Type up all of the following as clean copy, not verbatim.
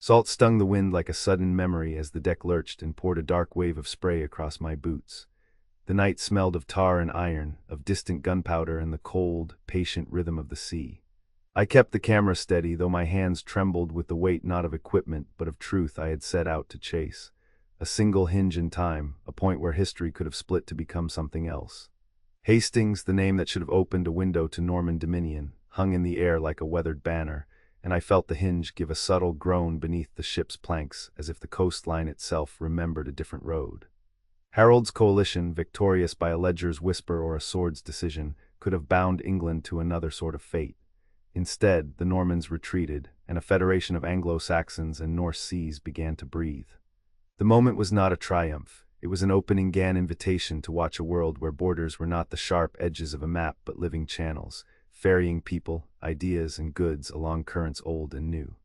Salt stung the wind like a sudden memory as the deck lurched and poured a dark wave of spray across my boots. The night smelled of tar and iron, of distant gunpowder and the cold, patient rhythm of the sea. I kept the camera steady, though my hands trembled with the weight not of equipment but of truth I had set out to chase. A single hinge in time, a point where history could have split to become something else. Hastings, the name that should have opened a window to Norman dominion, hung in the air like a weathered banner, and I felt the hinge give a subtle groan beneath the ship's planks, as if the coastline itself remembered a different road. Harold's coalition, victorious by a ledger's whisper or a sword's decision, could have bound England to another sort of fate. Instead, the Normans retreated, and a federation of Anglo-Saxons and Norse seas began to breathe. The moment was not a triumph. It was an open-gan invitation to watch a world where borders were not the sharp edges of a map but living channels, ferrying people, ideas, and goods along currents old and new.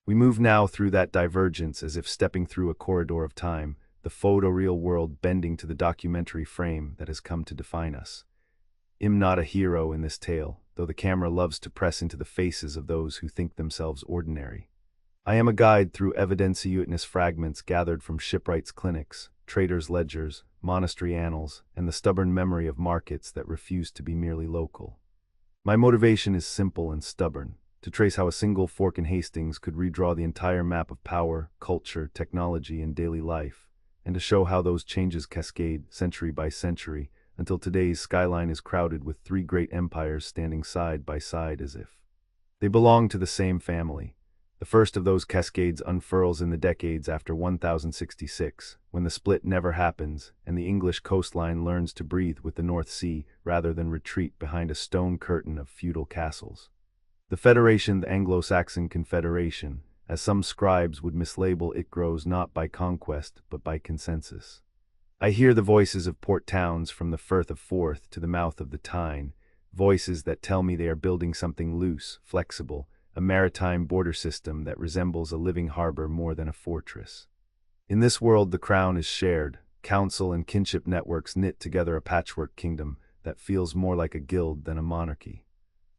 We move now through that divergence as if stepping through a corridor of time, the photoreal world bending to the documentary frame that has come to define us. I'm not a hero in this tale, though the camera loves to press into the faces of those who think themselves ordinary. I am a guide through evidentious fragments gathered from shipwrights' clinics, traders' ledgers, monastery annals, and the stubborn memory of markets that refuse to be merely local. My motivation is simple and stubborn, to trace how a single fork in Hastings could redraw the entire map of power, culture, technology, and daily life, and to show how those changes cascade, century by century, until today's skyline is crowded with three great empires standing side by side as if they belong to the same family. The first of those cascades unfurls in the decades after 1066, when the split never happens, and the English coastline learns to breathe with the North Sea rather than retreat behind a stone curtain of feudal castles. The Federation, the Anglo-Saxon Confederation, as some scribes would mislabel it, grows not by conquest but by consensus. I hear the voices of port towns from the Firth of Forth to the mouth of the Tyne, voices that tell me they are building something loose, flexible, a maritime border system that resembles a living harbor more than a fortress. In this world the crown is shared, council and kinship networks knit together a patchwork kingdom that feels more like a guild than a monarchy.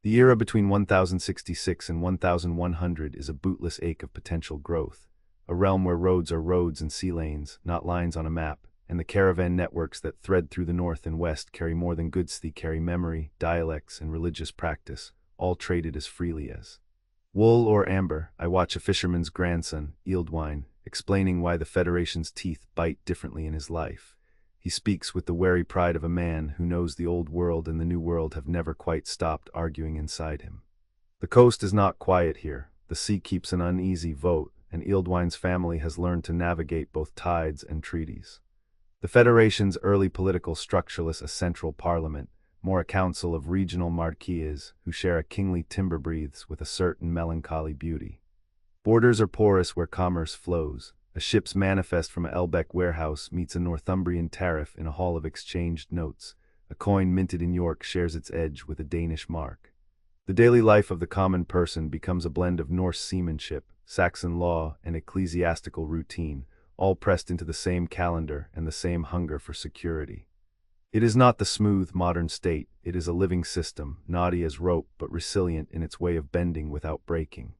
The era between 1066 and 1100 is a bootless ache of potential growth, a realm where roads are roads and sea lanes, not lines on a map, and the caravan networks that thread through the north and west carry more than goods. They carry memory, dialects, and religious practice, all traded as freely as wool or amber. I watch a fisherman's grandson, Ealdwine, explaining why the Federation's teeth bite differently in his life. He speaks with the wary pride of a man who knows the old world and the new world have never quite stopped arguing inside him. The coast is not quiet here. The sea keeps an uneasy vote, and Ealdwine's family has learned to navigate both tides and treaties. The Federation's early political structureless a central parliament, more a council of regional marquises who share a kingly timber breathes with a certain melancholy beauty. Borders are porous where commerce flows. A ship's manifest from a Elbeck warehouse meets a Northumbrian tariff in a hall of exchanged notes. A coin minted in York shares its edge with a Danish mark. The daily life of the common person becomes a blend of Norse seamanship, Saxon law, and ecclesiastical routine, all pressed into the same calendar and the same hunger for security. It is not the smooth, modern state. It is a living system, knotty as rope but resilient in its way of bending without breaking.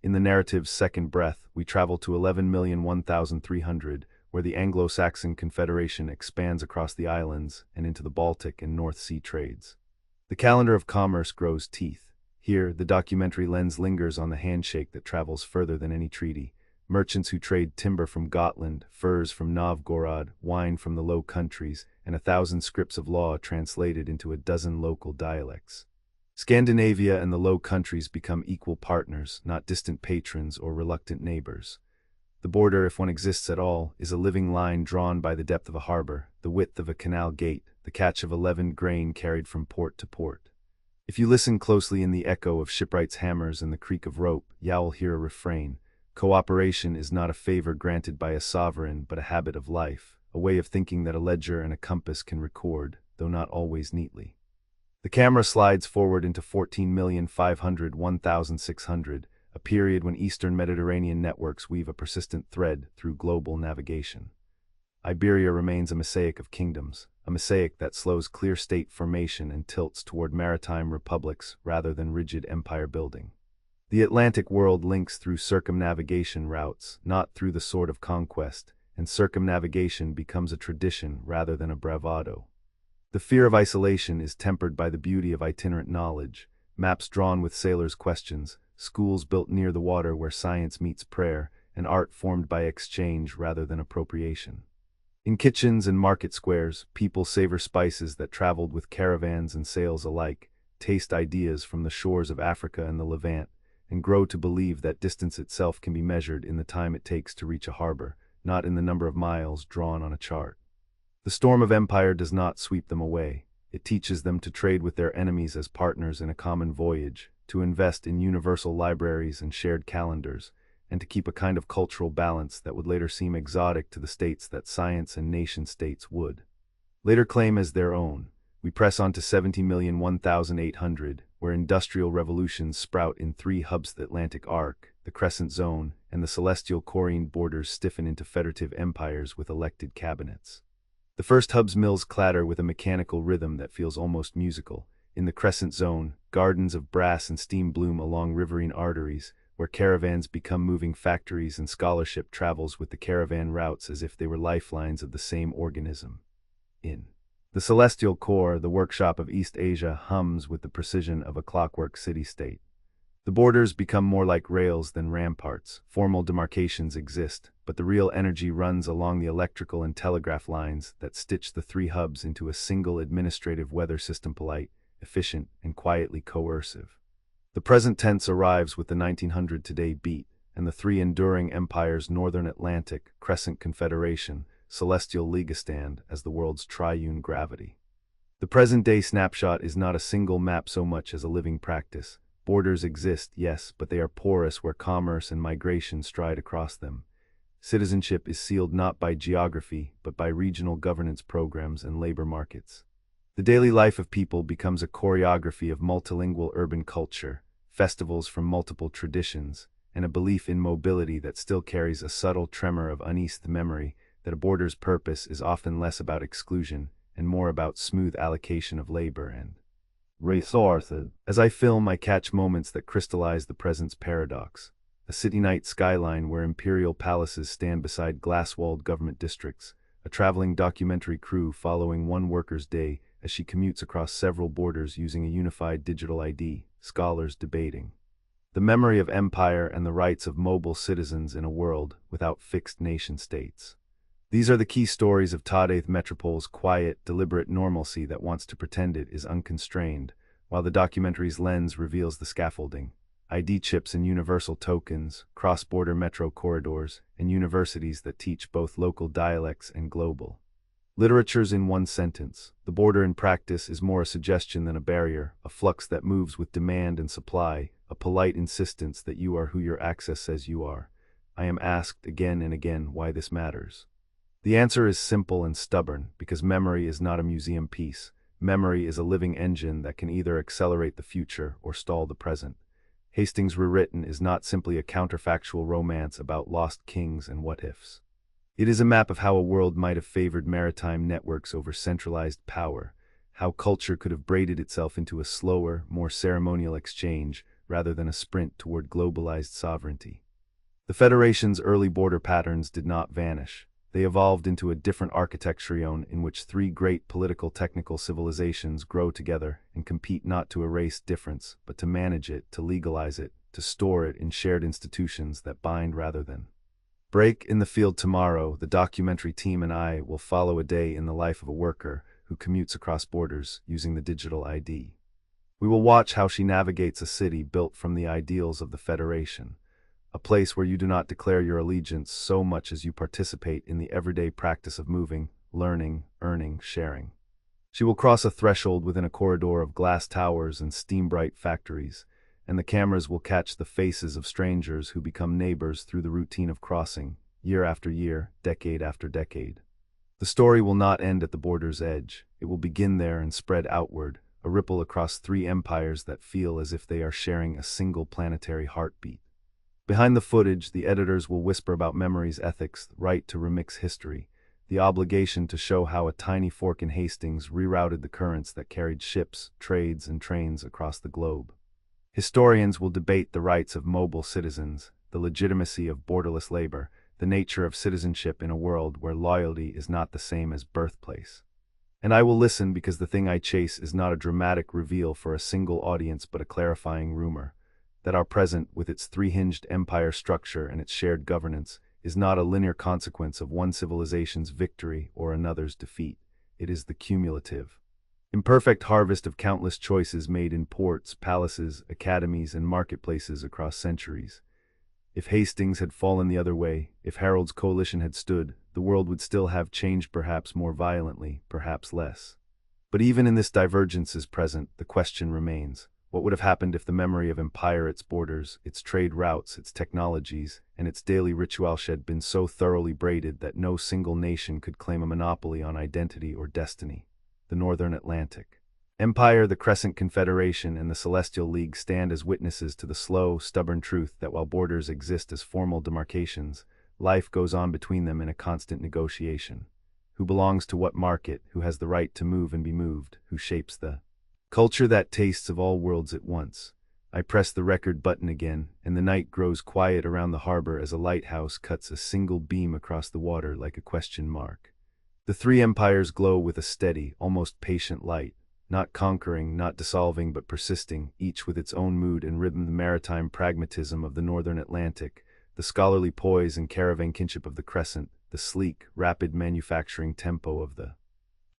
In the narrative's second breath, we travel to 11,001,300, where the Anglo-Saxon Confederation expands across the islands and into the Baltic and North Sea trades. The calendar of commerce grows teeth. Here, the documentary lens lingers on the handshake that travels further than any treaty. Merchants who trade timber from Gotland, furs from Novgorod, wine from the Low Countries, and 1,000 scripts of law translated into a dozen local dialects. Scandinavia and the Low Countries become equal partners, not distant patrons or reluctant neighbors. The border, if one exists at all, is a living line drawn by the depth of a harbor, the width of a canal gate, the catch of 11 grain carried from port to port. If you listen closely in the echo of shipwrights' hammers and the creak of rope, you'll hear a refrain. Cooperation is not a favor granted by a sovereign but a habit of life, a way of thinking that a ledger and a compass can record, though not always neatly. The camera slides forward into 14,501,600, a period when Eastern Mediterranean networks weave a persistent thread through global navigation. Iberia remains a mosaic of kingdoms, a mosaic that slows clear state formation and tilts toward maritime republics rather than rigid empire building. The Atlantic world links through circumnavigation routes, not through the sword of conquest, and circumnavigation becomes a tradition rather than a bravado. The fear of isolation is tempered by the beauty of itinerant knowledge, maps drawn with sailors' questions, schools built near the water where science meets prayer, and art formed by exchange rather than appropriation. In kitchens and market squares, people savor spices that traveled with caravans and sails alike, taste ideas from the shores of Africa and the Levant, and grow to believe that distance itself can be measured in the time it takes to reach a harbor, not in the number of miles drawn on a chart. The storm of empire does not sweep them away. It teaches them to trade with their enemies as partners in a common voyage, to invest in universal libraries and shared calendars, and to keep a kind of cultural balance that would later seem exotic to the states that science and nation-states would later claim as their own. We press on to 70,001,800, where industrial revolutions sprout in three hubs: the Atlantic Arc, the Crescent Zone, and the celestial Corine borders stiffen into federative empires with elected cabinets. The first hub's mills clatter with a mechanical rhythm that feels almost musical. In the Crescent Zone, gardens of brass and steam bloom along riverine arteries, where caravans become moving factories and scholarship travels with the caravan routes as if they were lifelines of the same organism. In the celestial core, the workshop of East Asia hums with the precision of a clockwork city-state. The borders become more like rails than ramparts. Formal demarcations exist, but the real energy runs along the electrical and telegraph lines that stitch the three hubs into a single administrative weather system: polite, efficient, and quietly coercive. The present tense arrives with the 1900 today beat, and the three enduring empires: Northern Atlantic, Crescent Confederation, Celestial Leaguestand, as the world's triune gravity. The present-day snapshot is not a single map so much as a living practice. Borders exist, yes, but they are porous where commerce and migration stride across them. Citizenship is sealed not by geography, but by regional governance programs and labor markets. The daily life of people becomes a choreography of multilingual urban culture, festivals from multiple traditions, and a belief in mobility that still carries a subtle tremor of uneased memory that a border's purpose is often less about exclusion and more about smooth allocation of labor and resources. As I film, I catch moments that crystallize the present's paradox. A city night skyline where imperial palaces stand beside glass-walled government districts, a traveling documentary crew following one worker's day as she commutes across several borders using a unified digital ID, scholars debating the memory of empire and the rights of mobile citizens in a world without fixed nation-states. These are the key stories of Tadeth Metropole's quiet, deliberate normalcy that wants to pretend it is unconstrained, while the documentary's lens reveals the scaffolding: ID chips and universal tokens, cross-border metro corridors, and universities that teach both local dialects and global literatures. In one sentence, the border in practice is more a suggestion than a barrier, a flux that moves with demand and supply, a polite insistence that you are who your access says you are. I am asked again and again why this matters. The answer is simple and stubborn: because memory is not a museum piece. Memory is a living engine that can either accelerate the future or stall the present. Hastings Rewritten is not simply a counterfactual romance about lost kings and what-ifs. It is a map of how a world might have favored maritime networks over centralized power, how culture could have braided itself into a slower, more ceremonial exchange rather than a sprint toward globalized sovereignty. The Federation's early border patterns did not vanish. They evolved into a different architecture in which three great political-technical civilizations grow together and compete not to erase difference, but to manage it, to legalize it, to store it in shared institutions that bind rather than break. In the field tomorrow, the documentary team and I will follow a day in the life of a worker who commutes across borders using the digital ID. We will watch how she navigates a city built from the ideals of the Federation, a place where you do not declare your allegiance so much as you participate in the everyday practice of moving, learning, earning, sharing. She will cross a threshold within a corridor of glass towers and steam-bright factories, and the cameras will catch the faces of strangers who become neighbors through the routine of crossing, year after year, decade after decade. The story will not end at the border's edge. It will begin there and spread outward, a ripple across three empires that feel as if they are sharing a single planetary heartbeat. Behind the footage, the editors will whisper about memory's ethics, the right to remix history, the obligation to show how a tiny fork in Hastings rerouted the currents that carried ships, trades, and trains across the globe. Historians will debate the rights of mobile citizens, the legitimacy of borderless labor, the nature of citizenship in a world where loyalty is not the same as birthplace. And I will listen because the thing I chase is not a dramatic reveal for a single audience but a clarifying rumor, that our present, with its three-hinged empire structure and its shared governance, is not a linear consequence of one civilization's victory or another's defeat. It is the cumulative, imperfect harvest of countless choices made in ports, palaces, academies, and marketplaces across centuries. If Hastings had fallen the other way, if Harold's coalition had stood, the world would still have changed, perhaps more violently, perhaps less. But even in this divergence is present, the question remains: what would have happened if the memory of empire, its borders, its trade routes, its technologies, and its daily rituals had been so thoroughly braided that no single nation could claim a monopoly on identity or destiny? The Northern Atlantic Empire, the Crescent Confederation, and the Celestial League stand as witnesses to the slow, stubborn truth that while borders exist as formal demarcations, life goes on between them in a constant negotiation. Who belongs to what market, who has the right to move and be moved, who shapes the culture that tastes of all worlds at once? I press the record button again, and the night grows quiet around the harbor as a lighthouse cuts a single beam across the water like a question mark. The three empires glow with a steady, almost patient light, not conquering, not dissolving, but persisting, each with its own mood and rhythm. The maritime pragmatism of the Northern Atlantic, the scholarly poise and caravan kinship of the Crescent, the sleek, rapid manufacturing tempo of the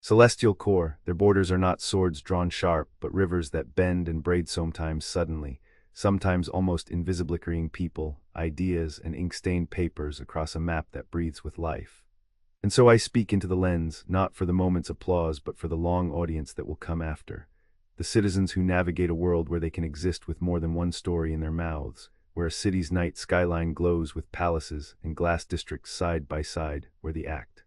Celestial Core. Their borders are not swords drawn sharp, but rivers that bend and braid, sometimes suddenly, sometimes almost invisibly, carrying people, ideas, and ink-stained papers across a map that breathes with life. And so I speak into the lens, not for the moment's applause, but for the long audience that will come after. The citizens who navigate a world where they can exist with more than one story in their mouths, where a city's night skyline glows with palaces and glass districts side by side, where the act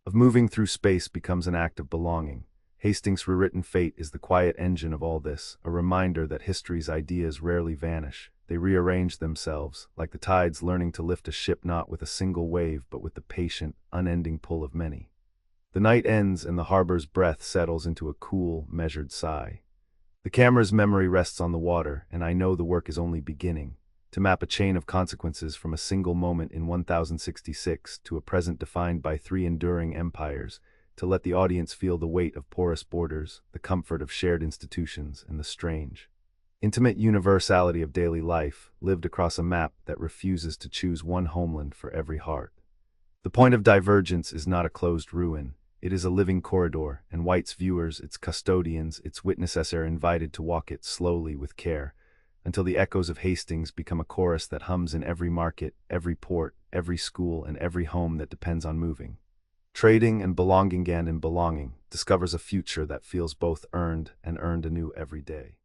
of moving through space becomes an act of belonging. Hastings' rewritten fate is the quiet engine of all this, a reminder that history's ideas rarely vanish. They rearrange themselves, like the tides learning to lift a ship not with a single wave but with the patient, unending pull of many. The night ends and the harbor's breath settles into a cool, measured sigh. The camera's memory rests on the water, and I know the work is only beginning. To map a chain of consequences from a single moment in 1066 to a present defined by three enduring empires, to let the audience feel the weight of porous borders, the comfort of shared institutions, and the strange, intimate universality of daily life, lived across a map that refuses to choose one homeland for every heart. The point of divergence is not a closed ruin. It is a living corridor, and White's viewers, its custodians, its witnesses are invited to walk it slowly with care, until the echoes of Hastings become a chorus that hums in every market, every port, every school, and every home that depends on moving, trading, and belonging discovers a future that feels both earned and earned anew every day.